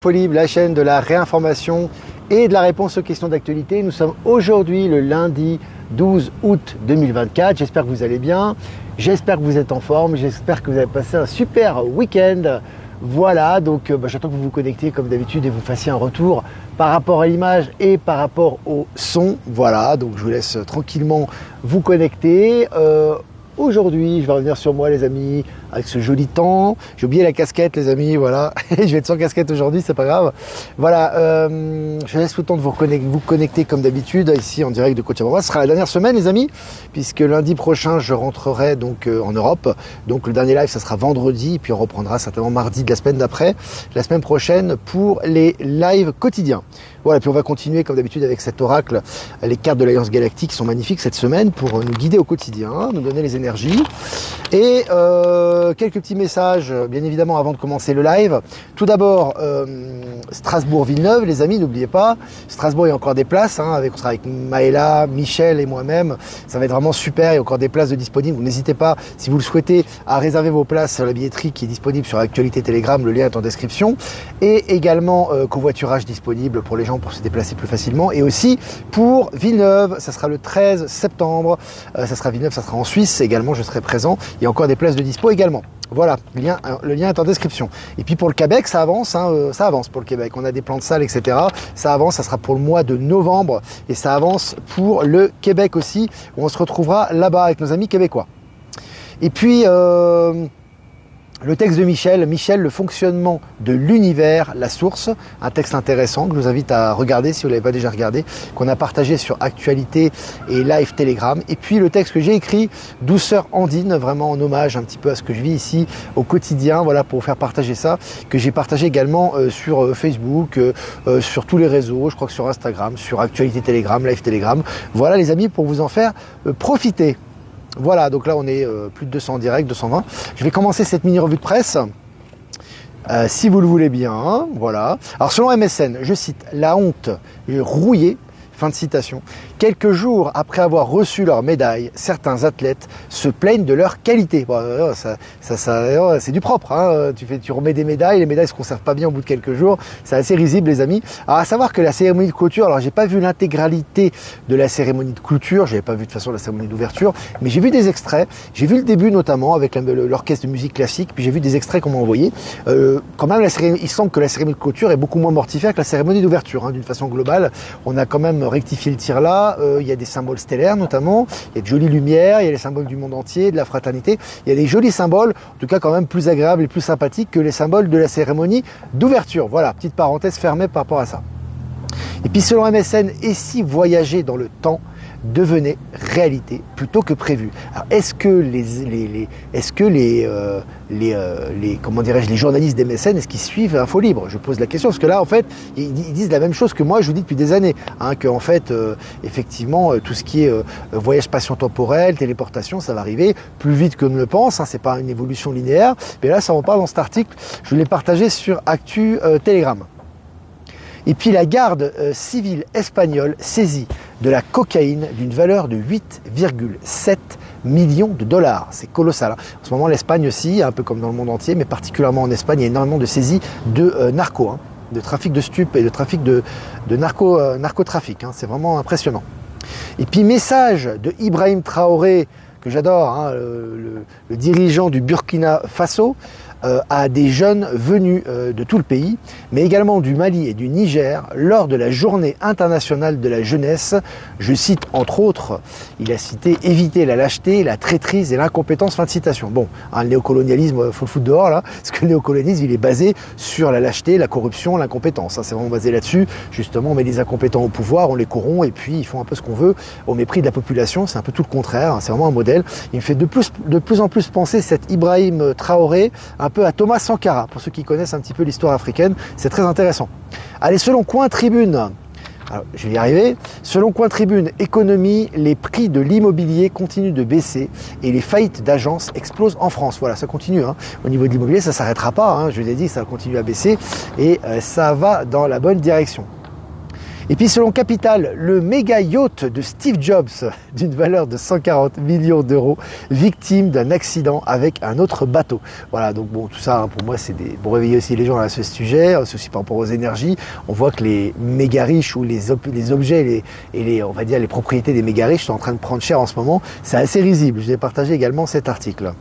Infolibre, la chaîne de la réinformation et de la réponse aux questions d'actualité. Nous sommes aujourd'hui le lundi 12 août 2024. J'espère que vous allez bien, j'espère que vous êtes en forme, j'espère que vous avez passé un super week-end. Voilà, donc j'attends que vous vous connectiez comme d'habitude et vous fassiez un retour par rapport à l'image et par rapport au son. Voilà, donc je vous laisse tranquillement vous connecter. Aujourd'hui, je vais revenir sur moi les amis, avec ce joli temps. J'ai oublié la casquette les amis, voilà. Je vais être sans casquette aujourd'hui, c'est pas grave. Voilà, je laisse tout le temps de vous connecter comme d'habitude, ici en direct de Cochabamba. Ce sera la dernière semaine les amis, puisque lundi prochain, je rentrerai donc en Europe. Donc le dernier live, ça sera vendredi, et puis on reprendra certainement mardi de la semaine d'après, la semaine prochaine, pour les lives quotidiens. Voilà, puis on va continuer comme d'habitude avec cet oracle. Les cartes de l'Alliance Galactique sont magnifiques cette semaine pour nous guider au quotidien, nous donner les énergies. Et quelques petits messages, bien évidemment, avant de commencer le live. Tout d'abord, Strasbourg-Villeneuve, les amis, n'oubliez pas. Strasbourg, il y a encore des places, on sera avec Maëla, Michel et moi-même. Ça va être vraiment super, il y a encore des places de disponibles. N'hésitez pas, si vous le souhaitez, à réserver vos places sur la billetterie qui est disponible sur Actualité Telegram. Le lien est en description. Et également, covoiturage disponible pour les gens pour se déplacer plus facilement. Et aussi pour Villeneuve, ça sera le 13 septembre. Ça sera Villeneuve, ça sera en Suisse également, je serai présent. Il y a encore des places de dispo également. Voilà, le lien est en description. Et puis pour le Québec, ça avance, ça avance pour le Québec. On a des plans de salle, etc. Ça avance, ça sera pour le mois de novembre. Et ça avance pour le Québec aussi, où on se retrouvera là-bas avec nos amis québécois. Et puis, le texte de Michel, le fonctionnement de l'univers, la source, un texte intéressant que je vous invite à regarder si vous ne l'avez pas déjà regardé, qu'on a partagé sur Actualité et Live Telegram. Et puis le texte que j'ai écrit, Douceur Andine, vraiment en hommage un petit peu à ce que je vis ici au quotidien, voilà, pour vous faire partager ça, que j'ai partagé également sur Facebook, sur tous les réseaux, je crois que sur Instagram, sur Actualité Telegram, Live Telegram. Voilà les amis, pour vous en faire profiter. Voilà, donc là on est plus de 200 en direct, 220. Je vais commencer cette mini revue de presse, si vous le voulez bien, voilà. Alors selon MSN, je cite, la honte rouillée, fin de citation. Quelques jours après avoir reçu leur médaille, certains athlètes se plaignent de leur qualité. Bon, c'est du propre, tu remets des médailles, les médailles se conservent pas bien au bout de quelques jours. C'est assez risible les amis. Alors à savoir que la cérémonie de clôture, alors j'ai pas vu l'intégralité de la cérémonie de clôture, j'avais pas vu de toute façon la cérémonie d'ouverture, mais j'ai vu des extraits. J'ai vu le début notamment avec l'orchestre de musique classique, puis j'ai vu des extraits qu'on m'a envoyés. Quand même, il semble que la cérémonie de clôture est beaucoup moins mortifère que la cérémonie d'ouverture, d'une façon globale. On a quand même rectifié le tir là. Il y a des symboles stellaires notamment, il y a de jolies lumières, il y a les symboles du monde entier, de la fraternité, il y a des jolis symboles, en tout cas quand même plus agréables et plus sympathiques que les symboles de la cérémonie d'ouverture. Voilà, petite parenthèse fermée par rapport à ça. Et puis selon MSN, et si voyager dans le temps devenait réalité plutôt que prévu. Alors est-ce que les journalistes d'MSN, est-ce qu'ils suivent Infolibre? Je pose la question parce que là en fait ils disent la même chose que moi je vous dis depuis des années, que en fait effectivement tout ce qui est voyage spatio-temporel, téléportation, ça va arriver plus vite que ne le pense, c'est pas une évolution linéaire. Mais là ça en parle dans cet article, je l'ai partagé sur Actu Telegram. Et puis la garde civile espagnole saisit de la cocaïne d'une valeur de 8,7 millions de dollars. C'est colossal. En ce moment, l'Espagne aussi, un peu comme dans le monde entier, mais particulièrement en Espagne, il y a énormément de saisies de narco, de trafic de stupes et de trafic de narcotrafic. C'est vraiment impressionnant. Et puis message de Ibrahim Traoré, que j'adore, le dirigeant du Burkina Faso, à des jeunes venus de tout le pays, mais également du Mali et du Niger, lors de la journée internationale de la jeunesse. Je cite entre autres, il a cité « éviter la lâcheté, la traîtrise et l'incompétence », fin de citation. Bon, le néocolonialisme, faut le foutre dehors là, parce que le néocolonialisme, il est basé sur la lâcheté, la corruption, l'incompétence. C'est vraiment basé là-dessus. Justement, on met les incompétents au pouvoir, on les corrompt, et puis ils font un peu ce qu'on veut, au mépris de la population. C'est un peu tout le contraire, c'est vraiment un modèle. Il me fait de plus en plus penser, cet Ibrahim Traoré, un peu à Thomas Sankara, pour ceux qui connaissent un petit peu l'histoire africaine, c'est très intéressant. Allez, selon Coin Tribune, alors, je vais y arriver, selon Coin Tribune Économie, les prix de l'immobilier continuent de baisser et les faillites d'agences explosent en France. Voilà, ça continue. Au niveau de l'immobilier, ça ne s'arrêtera pas, je vous ai dit, ça continue à baisser et ça va dans la bonne direction. Et puis selon Capital, le méga yacht de Steve Jobs d'une valeur de 140 millions d'euros, victime d'un accident avec un autre bateau. Voilà, donc bon, tout ça, pour moi, c'est pour réveiller aussi les gens à ce sujet, c'est aussi par rapport aux énergies. On voit que les méga riches ou les objets on va dire les propriétés des méga riches sont en train de prendre cher en ce moment. C'est assez risible. Je vais partager également cet article.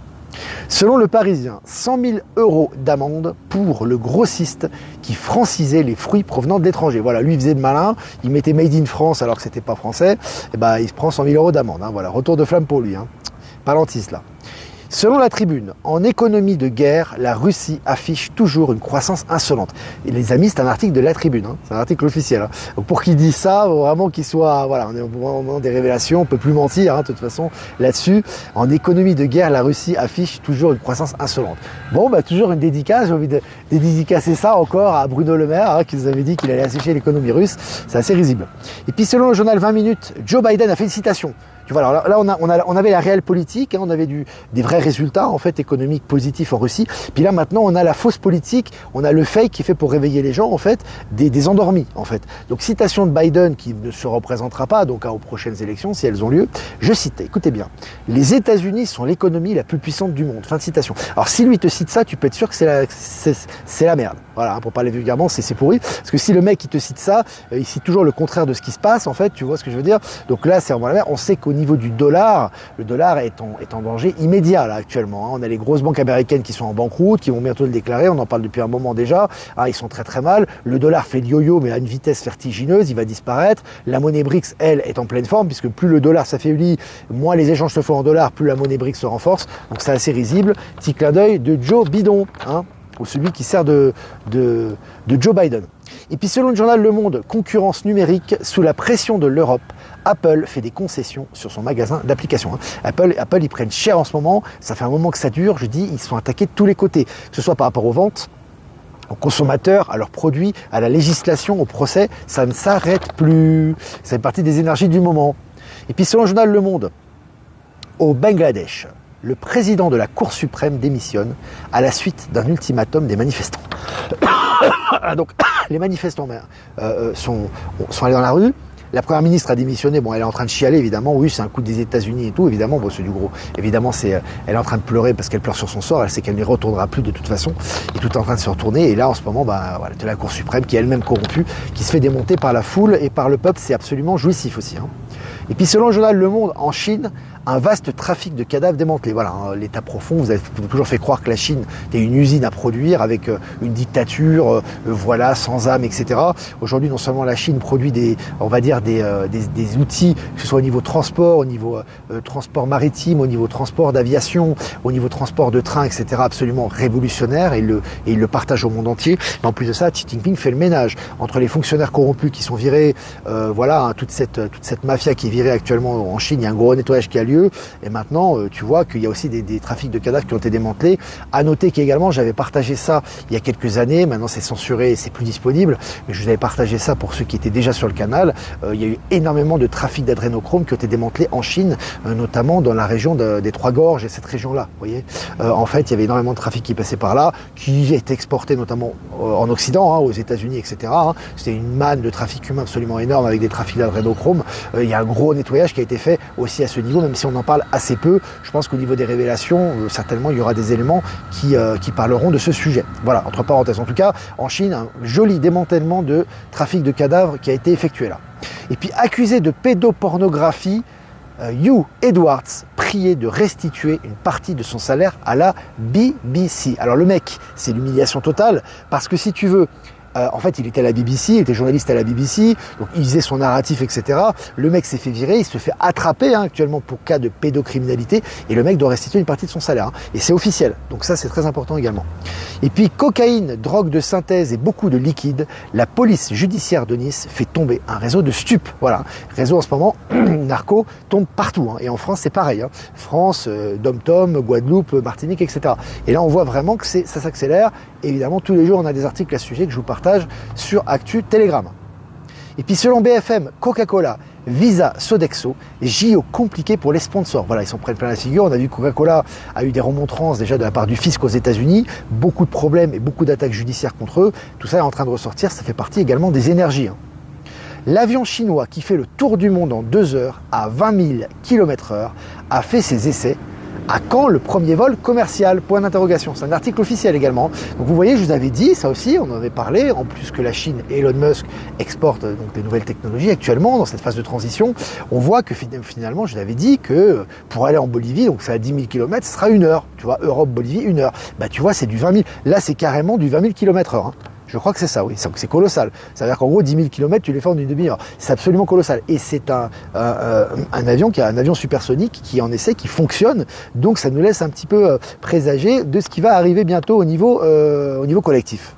Selon le Parisien, 100 000 € d'amende pour le grossiste qui francisait les fruits provenant de l'étranger. Voilà, lui il faisait de malin, il mettait Made in France alors que c'était pas français, et ben il se prend 100 000 € d'amende. Hein, voilà, retour de flamme pour lui. Hein. Palantis là. Selon la Tribune, en économie de guerre, la Russie affiche toujours une croissance insolente. Et les amis, c'est un article de la Tribune, hein, c'est un article officiel. Hein. Donc pour qu'il dise ça, vraiment qu'il soit, voilà, on est au moment des révélations, on peut plus mentir, hein, de toute façon, là-dessus. En économie de guerre, la Russie affiche toujours une croissance insolente. Bon, bah toujours une dédicace, j'ai envie de dédicacer ça encore à Bruno Le Maire, hein, qui nous avait dit qu'il allait assécher l'économie russe. C'est assez risible. Et puis selon le journal 20 minutes, Joe Biden a fait une citation. Tu vois, alors là, on avait la réelle politique, hein, on avait des vrais résultats en fait économiques positifs en Russie. Puis là maintenant, on a la fausse politique, on a le fake qui est fait pour réveiller les gens en fait, des endormis en fait. Donc citation de Biden qui ne se représentera pas donc aux prochaines élections si elles ont lieu. Je cite, écoutez bien, les États-Unis sont l'économie la plus puissante du monde. Fin de citation. Alors si lui te cite ça, tu peux être sûr que c'est la merde. Voilà, hein, pour parler vulgairement, c'est pourri. Parce que si le mec qui te cite ça, il cite toujours le contraire de ce qui se passe en fait. Tu vois ce que je veux dire? Donc là, c'est vraiment la merde. On sait qu'au niveau du dollar, le dollar est en danger immédiat là actuellement. Hein. On a les grosses banques américaines qui sont en banqueroute, qui vont bientôt le déclarer. On en parle depuis un moment déjà. Ah, ils sont très très mal. Le dollar fait le yo-yo, mais à une vitesse vertigineuse. Il va disparaître. La monnaie BRICS, elle, est en pleine forme puisque plus le dollar s'affaiblit, moins les échanges se font en dollars, plus la monnaie BRICS se renforce. Donc c'est assez risible. Petit clin d'œil de Joe Bidon, hein, ou celui qui sert de Joe Biden. Et puis selon le journal Le Monde, concurrence numérique, sous la pression de l'Europe, Apple fait des concessions sur son magasin d'applications. Hein. Apple, ils prennent cher en ce moment, ça fait un moment que ça dure, je dis, ils sont attaqués de tous les côtés, que ce soit par rapport aux ventes, aux consommateurs, à leurs produits, à la législation, au procès, ça ne s'arrête plus. Ça fait partie des énergies du moment. Et puis selon le journal Le Monde, au Bangladesh, le président de la Cour suprême démissionne à la suite d'un ultimatum des manifestants. Donc les manifestants sont allés dans la rue. La première ministre a démissionné, bon elle est en train de chialer évidemment, oui c'est un coup des États-Unis et tout, évidemment, bon c'est du gros. Évidemment elle est en train de pleurer parce qu'elle pleure sur son sort, elle sait qu'elle n'y retournera plus de toute façon, et tout est en train de se retourner, et là en ce moment, voilà, de la Cour suprême qui est elle-même corrompue, qui se fait démonter par la foule et par le peuple, c'est absolument jouissif aussi. Hein. Et puis selon le journal Le Monde, en Chine, un vaste trafic de cadavres démantelé. Voilà, hein, l'état profond, vous avez toujours fait croire que la Chine était une usine à produire avec une dictature, voilà, sans âme, etc. Aujourd'hui, non seulement la Chine produit des outils, que ce soit au niveau transport, au niveau transport maritime, au niveau transport d'aviation, au niveau transport de train, etc., absolument révolutionnaire, et il le partage au monde entier. Mais en plus de ça, Xi Jinping fait le ménage entre les fonctionnaires corrompus qui sont virés, voilà, hein, toute cette mafia qui est virée actuellement en Chine. Il y a un gros nettoyage qui a lieu. Et maintenant, tu vois qu'il y a aussi des trafics de cadavres qui ont été démantelés. À noter qu'également, j'avais partagé ça il y a quelques années. Maintenant, c'est censuré et c'est plus disponible. Mais je vous avais partagé ça pour ceux qui étaient déjà sur le canal. Il y a eu énormément de trafics d'adrénochrome qui ont été démantelés en Chine, notamment dans la région des Trois-Gorges et cette région-là. Vous voyez, en fait, il y avait énormément de trafic qui passait par là, qui est exporté notamment en Occident, hein, aux États-Unis, etc. Hein. C'était une manne de trafic humain absolument énorme avec des trafics d'adrénochrome. Il y a un gros nettoyage qui a été fait aussi à ce niveau, même si on en parle assez peu. Je pense qu'au niveau des révélations, certainement il y aura des éléments qui parleront de ce sujet. Voilà, entre parenthèses. En tout cas, en Chine, un joli démantèlement de trafic de cadavres qui a été effectué là. Et puis accusé de pédopornographie, Hugh Edwards prié de restituer une partie de son salaire à la BBC. Alors le mec, c'est l'humiliation totale, parce que si tu veux, en fait, il était à la BBC, il était journaliste à la BBC, donc il faisait son narratif, etc. Le mec s'est fait virer, il se fait attraper hein, actuellement pour cas de pédocriminalité, et le mec doit restituer une partie de son salaire. Hein, et c'est officiel, donc ça c'est très important également. Et puis cocaïne, drogue de synthèse et beaucoup de liquide, la police judiciaire de Nice fait tomber un réseau de stupes. Voilà, réseau en ce moment, narco, tombe partout. Hein, et en France c'est pareil, hein. France, Dom-Tom, Guadeloupe, Martinique, etc. Et là on voit vraiment que ça s'accélère. Évidemment, tous les jours on a des articles à ce sujet que je vous partage sur Actu Telegram. Et puis selon BFM, Coca-Cola, Visa, Sodexo, JO compliqué pour les sponsors. Voilà, ils s'en prennent plein la figure. On a vu que Coca-Cola a eu des remontrances déjà de la part du fisc aux États-Unis, beaucoup de problèmes et beaucoup d'attaques judiciaires contre eux. Tout ça est en train de ressortir, ça fait partie également des énergies. Hein. L'avion chinois qui fait le tour du monde en 2 heures à 20 000 km/h a fait ses essais. À quand le premier vol commercial? Point d'interrogation. C'est un article officiel également. Donc vous voyez, je vous avais dit, ça aussi, on en avait parlé, en plus que la Chine et Elon Musk exportent donc des nouvelles technologies actuellement dans cette phase de transition. On voit que finalement, je vous avais dit que pour aller en Bolivie, donc c'est à 10 000 km, ce sera 1 heure. Tu vois, Europe-Bolivie, 1 heure. Bah tu vois, c'est du 20 000. Là, c'est carrément du 20 000 km/h. Je crois que c'est ça, oui. C'est colossal. Ça veut dire qu'en gros, 10 000 km, tu les fais en une demi-heure. C'est absolument colossal. Et c'est un avion qui a un avion supersonique qui est en essai, qui fonctionne. Donc, ça nous laisse un petit peu présager de ce qui va arriver bientôt au niveau collectif.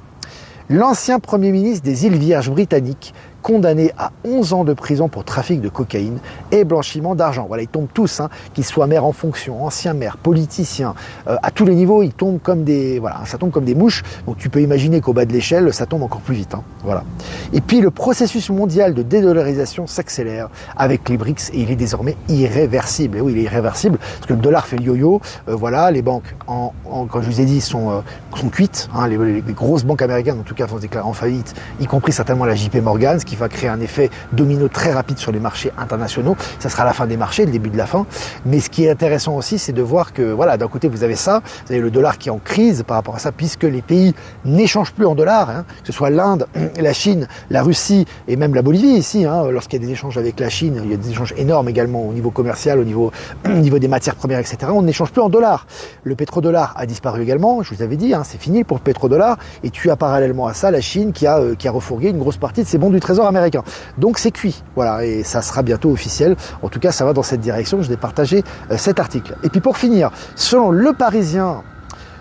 L'ancien Premier ministre des îles Vierges britanniques, condamné à 11 ans de prison pour trafic de cocaïne et blanchiment d'argent. Voilà, ils tombent tous, qu'ils soient maires en fonction, anciens maires, politiciens, à tous les niveaux, ils tombent comme des, voilà, ça tombe comme des mouches. Donc tu peux imaginer qu'au bas de l'échelle, ça tombe encore plus vite. Voilà. Et puis le processus mondial de dédollarisation s'accélère avec les BRICS et il est désormais irréversible. Et oui, il est irréversible parce que le dollar fait le yo-yo. Voilà, les banques, comme je vous ai dit, sont cuites. Les grosses banques américaines, en tout cas, vont se déclarer en faillite, y compris certainement la JP Morgan, ce qui va créer un effet domino très rapide sur les marchés internationaux. Ça sera la fin des marchés, le début de la fin. Mais ce qui est intéressant aussi, c'est de voir que, voilà, d'un côté, vous avez ça, vous avez le dollar qui est en crise par rapport à ça, puisque les pays n'échangent plus en dollars, que ce soit l'Inde, la Chine, la Russie et même la Bolivie ici, lorsqu'il y a des échanges avec la Chine, il y a des échanges énormes également au niveau commercial, au niveau des matières premières, etc. On n'échange plus en dollars. Le pétrodollar a disparu également, je vous avais dit, c'est fini pour le pétrodollar, et tu as parallèlement à ça la Chine qui a refourgué une grosse partie de ses bons du Trésor américain. Donc c'est cuit, voilà, et ça sera bientôt officiel. En tout cas, ça va dans cette direction. Je vais partager cet article. Et puis pour finir, selon Le Parisien,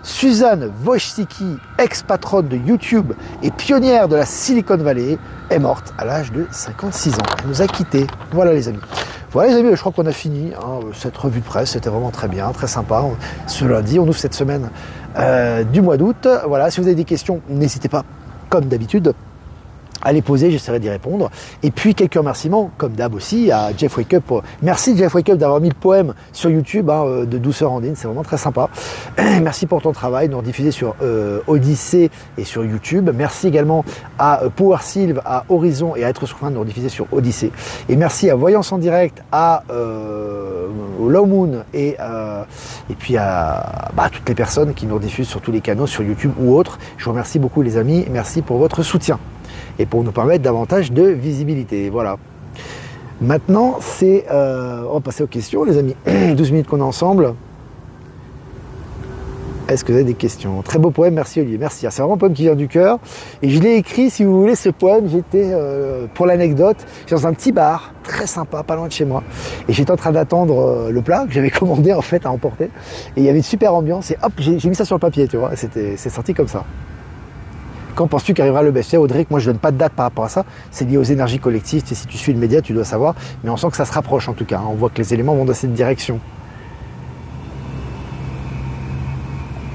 Suzanne Wojcicki, ex-patronne de YouTube et pionnière de la Silicon Valley, est morte à l'âge de 56 ans. Elle nous a quittés. Voilà les amis. Voilà les amis, je crois qu'on a fini cette revue de presse. C'était vraiment très bien, très sympa. Ce lundi, on ouvre cette semaine du mois d'août. Voilà, si vous avez des questions, n'hésitez pas, comme d'habitude, à les poser, j'essaierai d'y répondre. Et puis quelques remerciements, comme d'hab aussi, à Jeff Wake Up. Merci Jeff Wake Up d'avoir mis le poème sur YouTube de Douceur Andine, c'est vraiment très sympa. Merci pour ton travail, nous rediffuser sur Odyssée et sur YouTube. Merci également à Power Sylve, à Horizon et à Être Souverain de nous rediffuser sur Odyssée. Et merci à Voyance en Direct, à Low Moon et puis à toutes les personnes qui nous rediffusent sur tous les canaux, sur YouTube ou autres. Je vous remercie beaucoup les amis, merci pour votre soutien et pour nous permettre davantage de visibilité. Voilà. Maintenant, on va passer aux questions, les amis. 12 minutes qu'on est ensemble. Est-ce que vous avez des questions? Très beau poème, merci Olivier, merci. C'est vraiment un poème qui vient du cœur. Et je l'ai écrit, si vous voulez, ce poème, j'étais, pour l'anecdote, dans un petit bar, très sympa, pas loin de chez moi. Et j'étais en train d'attendre le plat que j'avais commandé en fait à emporter. Et il y avait une super ambiance. Et hop, j'ai mis ça sur le papier, tu vois. C'est sorti comme ça. Quand penses-tu qu'arrivera le best-seller, Audrey? Moi, je ne donne pas de date par rapport à ça. C'est lié aux énergies collectives. Si tu suis le média, tu dois savoir. Mais on sent que ça se rapproche en tout cas. On voit que les éléments vont dans cette direction.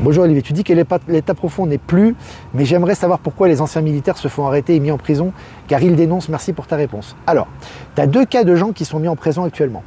Bonjour Olivier, tu dis que l'état profond n'est plus, mais j'aimerais savoir pourquoi les anciens militaires se font arrêter et mis en prison, car ils dénoncent. Merci pour ta réponse. Alors, tu as 2 cas de gens qui sont mis en prison actuellement,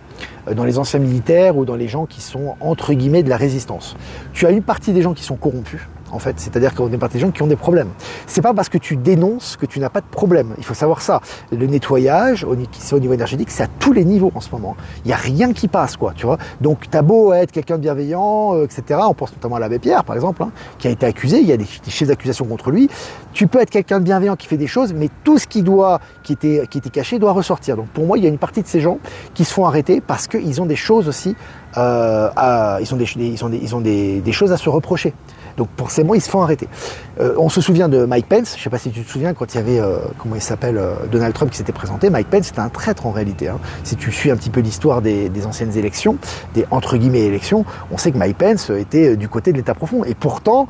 dans les anciens militaires ou dans les gens qui sont entre guillemets de la résistance. Tu as une partie des gens qui sont corrompus, en fait, c'est-à-dire qu'on est partie des gens qui ont des problèmes. C'est pas parce que tu dénonces que tu n'as pas de problème. Il faut savoir ça. Le nettoyage, c'est au niveau énergétique, c'est à tous les niveaux en ce moment. Il n'y a rien qui passe, quoi, tu vois. Donc, t'as beau être quelqu'un de bienveillant, etc. On pense notamment à l'abbé Pierre, par exemple, qui a été accusé. Il y a des chefs d'accusation contre lui. Tu peux être quelqu'un de bienveillant qui fait des choses, mais tout ce qui était caché doit ressortir. Donc, pour moi, il y a une partie de ces gens qui se font arrêter parce qu'ils ont des choses aussi, ils ont des choses à se reprocher. Donc forcément, ils se font arrêter. On se souvient de Mike Pence. Je ne sais pas si tu te souviens quand il y avait, Donald Trump qui s'était présenté. Mike Pence, c'était un traître en réalité. Si tu suis un petit peu l'histoire des anciennes élections, des entre guillemets élections, on sait que Mike Pence était du côté de l'État profond. Et pourtant,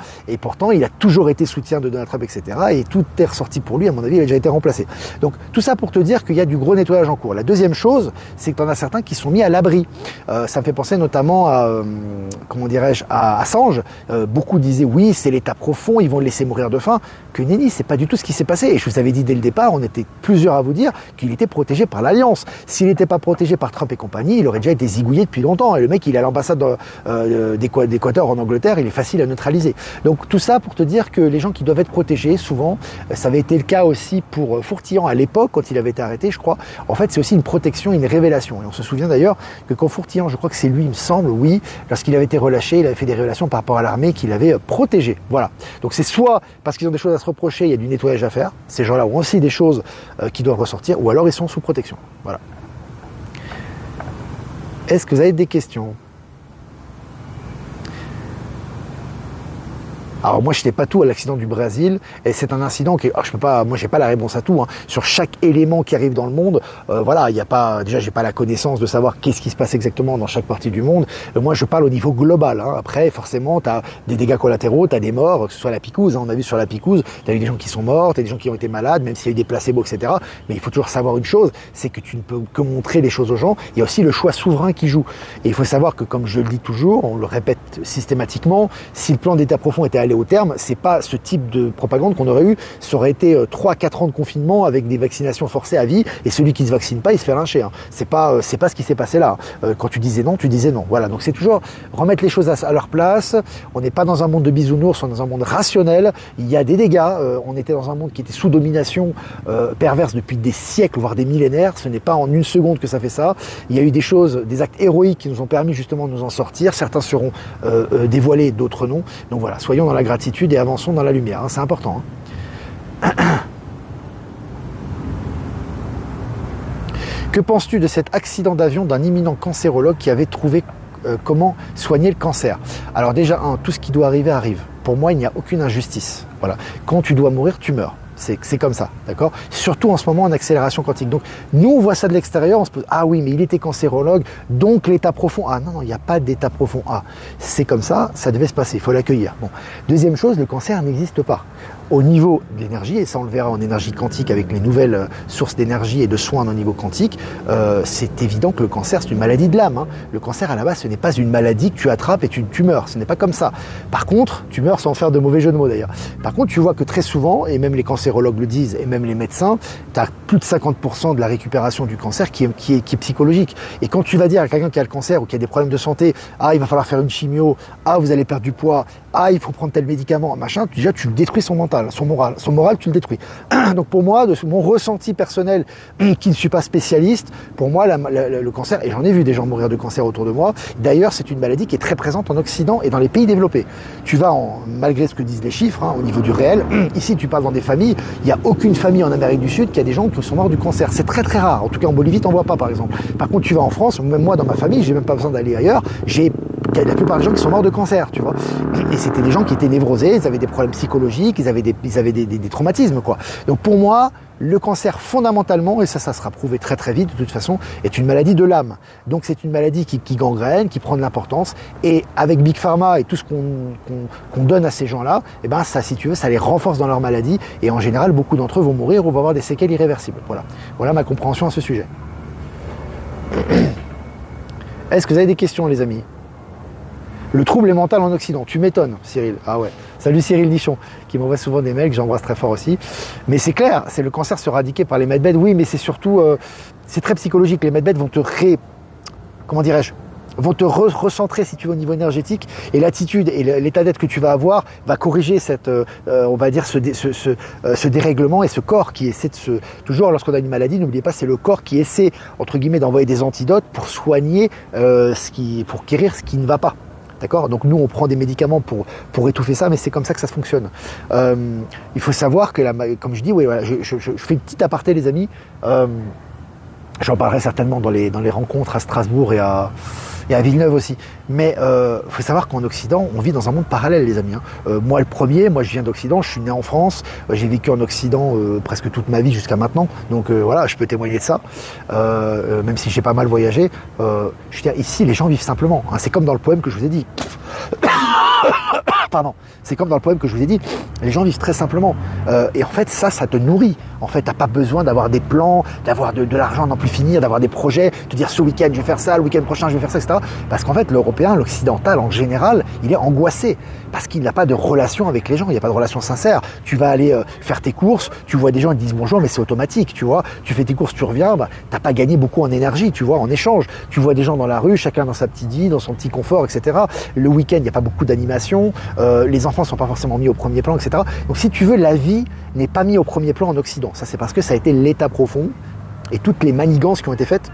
il a toujours été soutien de Donald Trump, etc. Et tout est ressorti pour lui. À mon avis, il a déjà été remplacé. Donc tout ça pour te dire qu'il y a du gros nettoyage en cours. La deuxième chose, c'est que tu en as certains qui sont mis à l'abri. Ça me fait penser notamment à, à Assange. Beaucoup disaient disait oui, c'est l'état profond, ils vont le laisser mourir de faim. Que nenni, c'est pas du tout ce qui s'est passé. Et je vous avais dit dès le départ, on était plusieurs à vous dire qu'il était protégé par l'Alliance. S'il n'était pas protégé par Trump et compagnie, il aurait déjà été zigouillé depuis longtemps. Et le mec, il est à l'ambassade d'Équateur en Angleterre, il est facile à neutraliser. Donc tout ça pour te dire que les gens qui doivent être protégés, souvent, ça avait été le cas aussi pour Fourtillan à l'époque, quand il avait été arrêté, je crois. En fait, c'est aussi une protection, une révélation. Et on se souvient d'ailleurs que quand Fourtillan, je crois que c'est lui, il me semble, oui, lorsqu'il avait été relâché, il avait fait des révélations par rapport à l'armée qu'il avait protégée. Voilà. Donc c'est soit parce qu'ils ont des choses à se reprocher, il y a du nettoyage à faire, ces gens-là ont aussi des choses qui doivent ressortir, ou alors ils sont sous protection. Voilà. Est-ce que vous avez des questions ? Alors moi je sais pas tout à l'accident du Brésil et c'est un incident qui, je peux pas, moi j'ai pas la réponse à tout. Hein. Sur chaque élément qui arrive dans le monde, voilà, il y a pas, déjà j'ai pas la connaissance de savoir qu'est-ce qui se passe exactement dans chaque partie du monde. Moi je parle au niveau global. Hein. Après forcément tu as des dégâts collatéraux, tu as des morts, que ce soit la picouse. Hein. On a vu sur la picouse, tu as eu des gens qui sont morts, tu as des gens qui ont été malades, même s'il y a eu des placebos, etc. Mais il faut toujours savoir une chose, c'est que tu ne peux que montrer les choses aux gens. Il y a aussi le choix souverain qui joue. Et il faut savoir que comme je le dis toujours, on le répète systématiquement, si le plan d'état profond était allé au terme, c'est pas ce type de propagande qu'on aurait eu, ça aurait été 3-4 ans de confinement avec des vaccinations forcées à vie, et celui qui ne se vaccine pas, il se fait lyncher. Hein. C'est pas ce qui s'est passé là. Quand tu disais non, tu disais non. Voilà, donc c'est toujours remettre les choses à leur place. On n'est pas dans un monde de bisounours, on est dans un monde rationnel. Il y a des dégâts. On était dans un monde qui était sous domination perverse depuis des siècles, voire des millénaires. Ce n'est pas en une seconde que ça fait ça. Il y a eu des choses, des actes héroïques qui nous ont permis justement de nous en sortir. Certains seront dévoilés, d'autres non. Donc voilà, soyons dans la gratitude et avançons dans la lumière, hein, c'est important. Hein. Que penses-tu de cet accident d'avion d'un imminent cancérologue qui avait trouvé comment soigner le cancer? Alors déjà, tout ce qui doit arriver arrive. Pour moi, il n'y a aucune injustice. Voilà. Quand tu dois mourir, tu meurs. C'est comme ça, d'accord? Surtout en ce moment en accélération quantique. Donc, nous, on voit ça de l'extérieur, on se pose, ah oui, mais il était cancérologue, donc l'état profond. Ah non, il n'y a pas d'état profond. Ah, c'est comme ça devait se passer, il faut l'accueillir. Bon. Deuxième chose, le cancer n'existe pas. Au niveau de l'énergie, et ça on le verra en énergie quantique avec les nouvelles sources d'énergie et de soins au niveau quantique, c'est évident que le cancer c'est une maladie de l'âme. Hein. Le cancer à la base ce n'est pas une maladie que tu attrapes et tu meurs, ce n'est pas comme ça. Par contre, tu meurs sans faire de mauvais jeu de mots d'ailleurs. Par contre, tu vois que très souvent, et même les cancérologues le disent, et même les médecins, tu as plus de 50% de la récupération du cancer qui est psychologique. Et quand tu vas dire à quelqu'un qui a le cancer ou qui a des problèmes de santé, ah il va falloir faire une chimio, ah vous allez perdre du poids, ah il faut prendre tel médicament, machin, déjà tu détruis son mental. Son moral, tu le détruis. Donc pour moi, de mon ressenti personnel, qui ne suis pas spécialiste, pour moi, le cancer, et j'en ai vu des gens mourir de cancer autour de moi, d'ailleurs c'est une maladie qui est très présente en Occident et dans les pays développés. Tu vas, malgré ce que disent les chiffres, hein, au niveau du réel, ici tu parles dans des familles, il n'y a aucune famille en Amérique du Sud qui a des gens qui sont morts du cancer. C'est très très rare. En tout cas en Bolivie, t'en vois pas par exemple. Par contre, tu vas en France, même moi dans ma famille, j'ai même pas besoin d'aller ailleurs, la plupart des gens qui sont morts de cancer, tu vois. Et c'était des gens qui étaient névrosés, ils avaient des problèmes psychologiques, ils avaient des traumatismes, quoi. Donc pour moi, le cancer fondamentalement, et ça sera prouvé très très vite de toute façon, est une maladie de l'âme. Donc c'est une maladie qui gangrène, qui prend de l'importance. Et avec Big Pharma et tout ce qu'on donne à ces gens-là, eh ben ça, si tu veux, ça les renforce dans leur maladie. Et en général, beaucoup d'entre eux vont mourir ou vont avoir des séquelles irréversibles. Voilà ma compréhension à ce sujet. Est-ce que vous avez des questions, les amis? Le trouble est mental en Occident. Tu m'étonnes, Cyril. Ah ouais. Salut Cyril Nichon, qui m'envoie souvent des mails, que j'embrasse très fort aussi. Mais c'est clair, c'est le cancer se radiquer par les medbeds. Oui, mais c'est surtout, c'est très psychologique. Les medbeds vont te vont te recentrer, si tu veux, au niveau énergétique, et l'attitude et l'état d'être que tu vas avoir va corriger cette, on va dire, ce dérèglement et ce corps qui essaie de toujours lorsqu'on a une maladie, n'oubliez pas, c'est le corps qui essaie, entre guillemets, d'envoyer des antidotes pour soigner pour guérir ce qui ne va pas. D'accord? Donc nous on prend des médicaments pour étouffer ça, mais c'est comme ça que ça fonctionne. Il faut savoir que, comme je dis, oui, voilà, je fais une petite aparté les amis, j'en parlerai certainement dans les rencontres à Strasbourg et à Villeneuve aussi. Mais faut savoir qu'en Occident, on vit dans un monde parallèle, les amis. Hein. Moi, le premier, je viens d'Occident, je suis né en France, j'ai vécu en Occident presque toute ma vie jusqu'à maintenant. Donc voilà, je peux témoigner de ça, même si j'ai pas mal voyagé. Je veux dire, ici, les gens vivent simplement. Hein. C'est comme dans le poème que je vous ai dit. pardon, c'est comme dans le poème que je vous ai dit, les gens vivent très simplement. Et en fait, ça te nourrit. En fait, t'as pas besoin d'avoir des plans, d'avoir de l'argent n'en plus finir, d'avoir des projets, te dire ce week-end je vais faire ça, le week-end prochain je vais faire ça, etc. Parce qu'en fait, l'Européen, l'Occidental en général, il est angoissé parce qu'il n'a pas de relation avec les gens, il n'y a pas de relation sincère. Tu vas aller faire tes courses, tu vois des gens qui disent bonjour, mais c'est automatique, tu vois. Tu fais tes courses, tu reviens, t'as pas gagné beaucoup en énergie, tu vois, en échange. Tu vois des gens dans la rue, chacun dans sa petite vie, dans son petit confort, etc. Le week-end, il n'y a pas beaucoup d'animation, les enfants sont pas forcément mis au premier plan, etc. Donc si tu veux, la vie n'est pas mise au premier plan en Occident. Ça, c'est parce que ça a été l'état profond et toutes les manigances qui ont été faites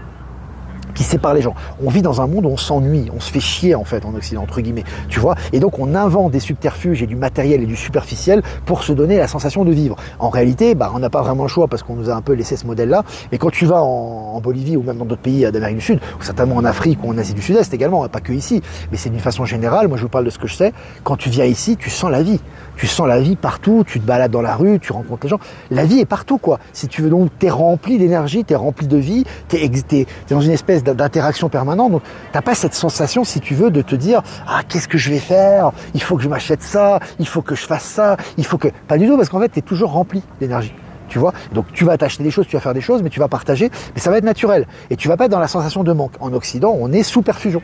qui séparent les gens. On vit dans un monde où on s'ennuie, on se fait chier en fait en Occident, entre guillemets, tu vois, et donc on invente des subterfuges et du matériel et du superficiel pour se donner la sensation de vivre. En réalité, on n'a pas vraiment le choix parce qu'on nous a un peu laissé ce modèle-là, et quand tu vas en Bolivie ou même dans d'autres pays d'Amérique du Sud, ou certainement en Afrique ou en Asie du Sud-Est également, pas que ici, mais c'est d'une façon générale, moi je vous parle de ce que je sais, quand tu viens ici, tu sens la vie. Tu sens la vie partout, tu te balades dans la rue, tu rencontres les gens. La vie est partout, quoi. Si tu veux, donc, t'es rempli d'énergie, t'es rempli de vie, t'es dans une espèce d'interaction permanente. Donc, t'as pas cette sensation, si tu veux, de te dire, qu'est-ce que je vais faire? Il faut que je m'achète ça, il faut que je fasse ça, il faut que... Pas du tout, parce qu'en fait, t'es toujours rempli d'énergie. Tu vois, donc tu vas t'acheter des choses, tu vas faire des choses, mais tu vas partager, mais ça va être naturel. Et tu vas pas être dans la sensation de manque. En Occident, on est sous perfusion.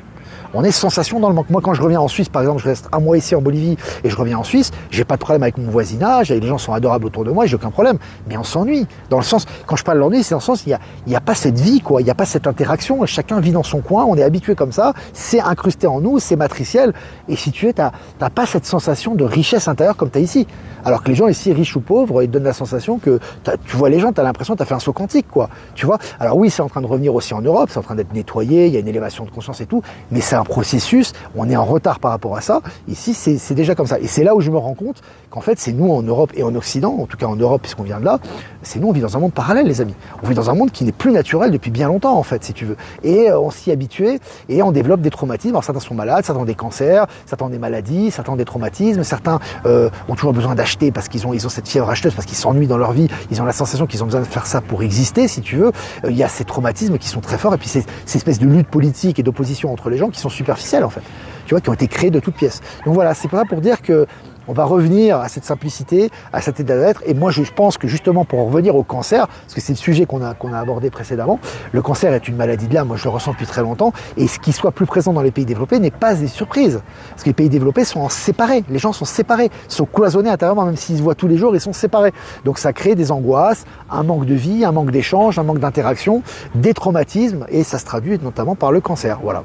On est sensation dans le manque. Moi, quand je reviens en Suisse, par exemple, je reste un mois ici en Bolivie et je reviens en Suisse, j'ai pas de problème avec mon voisinage, les gens sont adorables autour de moi, j'ai aucun problème. Mais on s'ennuie. Dans le sens, quand je parle d'ennui, c'est dans le sens, il y a pas cette vie, quoi. Il y a pas cette interaction. Chacun vit dans son coin. On est habitué comme ça. C'est incrusté en nous, c'est matriciel. Et si tu es, t'as pas cette sensation de richesse intérieure comme tu as ici. Alors que les gens ici, riches ou pauvres, ils te donnent la sensation que tu vois les gens, tu as l'impression que tu as fait un saut quantique, quoi. Tu vois. Alors oui, c'est en train de revenir aussi en Europe, c'est en train d'être nettoyé, il y a une élévation de conscience et tout, mais c'est un processus, on est en retard par rapport à ça. Ici, c'est déjà comme ça. Et c'est là où je me rends compte qu'en fait, c'est nous en Europe et en Occident, en tout cas en Europe, puisqu'on vient de là, c'est nous, on vit dans un monde parallèle, les amis. On vit dans un monde qui n'est plus naturel depuis bien longtemps, en fait, si tu veux. Et on s'y est habitué et on développe des traumatismes. Alors certains sont malades, certains ont des cancers, certains ont des maladies, certains ont des traumatismes, certains ont toujours besoin d'acheter parce qu'ils ont cette fièvre acheteuse, parce qu'ils s'ennuient dans leur vie, ils ont la sensation qu'ils ont besoin de faire ça pour exister, si tu veux. Il y a ces traumatismes qui sont très forts et puis ces espèces de lutte politique et d'opposition entre les gens qui sont superficielles, en fait. Tu vois, qui ont été créés de toutes pièces. Donc voilà, c'est pas pour dire que on va revenir à cette simplicité, à cet état d'être. Et moi, je pense que justement, pour en revenir au cancer, parce que c'est le sujet qu'on a abordé précédemment, le cancer est une maladie de l'âme. Moi, je le ressens depuis très longtemps. Et ce qui soit plus présent dans les pays développés n'est pas des surprises. Parce que les pays développés sont séparés. Les gens sont séparés, sont cloisonnés intérieurement, même s'ils se voient tous les jours, ils sont séparés. Donc ça crée des angoisses, un manque de vie, un manque d'échange, un manque d'interaction, des traumatismes. Et ça se traduit notamment par le cancer. Voilà.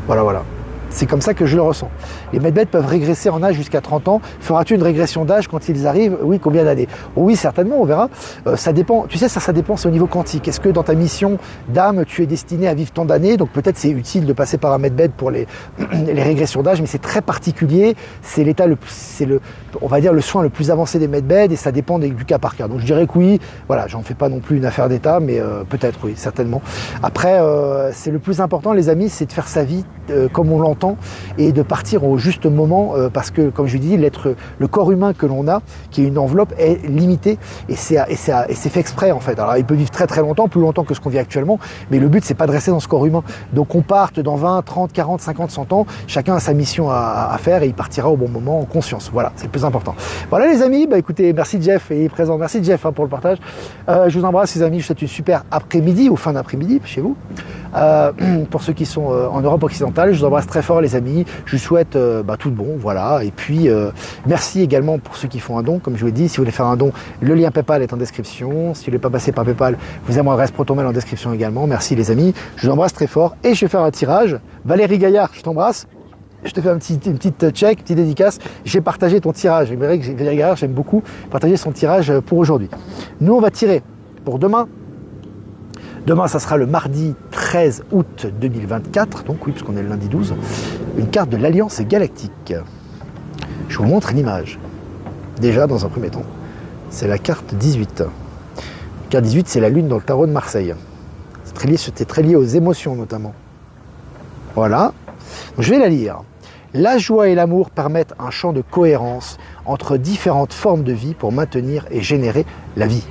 Voilà. C'est comme ça que je le ressens. Les medbeds peuvent régresser en âge jusqu'à 30 ans. Feras-tu une régression d'âge quand ils arrivent? Oui, combien d'années? Oui, certainement, on verra. Ça dépend. Tu sais, ça dépend, c'est au niveau quantique. Est-ce que dans ta mission d'âme, tu es destiné à vivre tant d'années? Donc peut-être c'est utile de passer par un medbed pour les régressions d'âge, mais c'est très particulier. C'est on va dire, le soin le plus avancé des medbeds et ça dépend du cas par cas. Donc je dirais que oui. Voilà, j'en fais pas non plus une affaire d'État, mais peut-être oui, certainement. Après, c'est le plus important, les amis, c'est de faire sa vie comme on l'entend et de partir au juste moment parce que, comme je dis, le corps humain que l'on a, qui est une enveloppe, est limité et c'est fait exprès en fait. Alors il peut vivre très très longtemps, plus longtemps que ce qu'on vit actuellement, mais le but c'est pas de rester dans ce corps humain. Donc on parte dans 20, 30, 40, 50, 100 ans, chacun a sa mission à faire et il partira au bon moment en conscience. Voilà, c'est le plus important. Voilà les amis, écoutez, merci Jeff et présent, merci Jeff pour le partage. Je vous embrasse les amis, je vous souhaite une super après-midi ou fin d'après-midi chez vous. Pour ceux qui sont en Europe occidentale, je vous embrasse très fort les amis, je vous souhaite tout de bon, voilà, et puis merci également pour ceux qui font un don, comme je vous l'ai dit, si vous voulez faire un don, le lien PayPal est en description, si vous ne voulez pas passer par PayPal, vous avez mon adresse Protonmail en description également, merci les amis, je vous embrasse très fort, et je vais faire un tirage. Valérie Gaillard, je t'embrasse, je te fais une petite check, une petite dédicace, j'ai partagé ton tirage, Valérie Gaillard, j'aime beaucoup partager son tirage pour aujourd'hui. Nous on va tirer pour demain. Demain, ça sera le mardi 13 août 2024, donc oui, puisqu'on est le lundi 12, une carte de l'Alliance Galactique. Je vous montre l'image. Déjà, dans un premier temps, c'est la carte 18. La carte 18, c'est la lune dans le tarot de Marseille. C'est très lié aux émotions, notamment. Voilà. Donc, je vais la lire. La joie et l'amour permettent un champ de cohérence entre différentes formes de vie pour maintenir et générer la vie.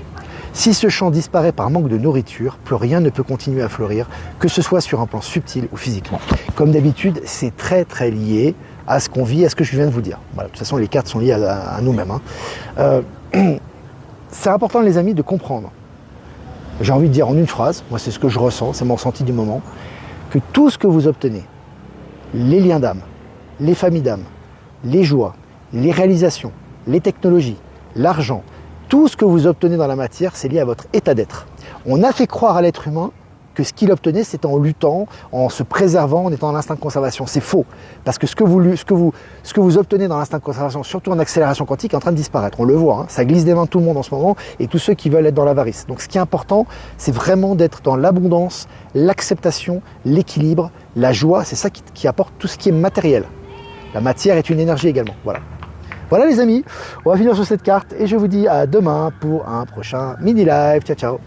Si ce champ disparaît par manque de nourriture, plus rien ne peut continuer à fleurir, que ce soit sur un plan subtil ou physiquement. Comme d'habitude, c'est très très lié à ce qu'on vit, à ce que je viens de vous dire. Voilà, de toute façon, les cartes sont liées à nous-mêmes. C'est important, les amis, de comprendre. J'ai envie de dire en une phrase, moi c'est ce que je ressens, c'est mon ressenti du moment, que tout ce que vous obtenez, les liens d'âme, les familles d'âme, les joies, les réalisations, les technologies, l'argent, tout ce que vous obtenez dans la matière, c'est lié à votre état d'être. On a fait croire à l'être humain que ce qu'il obtenait, c'était en luttant, en se préservant, en étant en instinct de conservation. C'est faux, parce que ce que vous obtenez dans l'instinct de conservation, surtout en accélération quantique, est en train de disparaître. On le voit, hein, ça glisse des mains de tout le monde en ce moment, et tous ceux qui veulent être dans l'avarice. Donc ce qui est important, c'est vraiment d'être dans l'abondance, l'acceptation, l'équilibre, la joie, c'est ça qui apporte tout ce qui est matériel. La matière est une énergie également, voilà. Voilà les amis, on va finir sur cette carte, et je vous dis à demain pour un prochain mini-live. Ciao, ciao.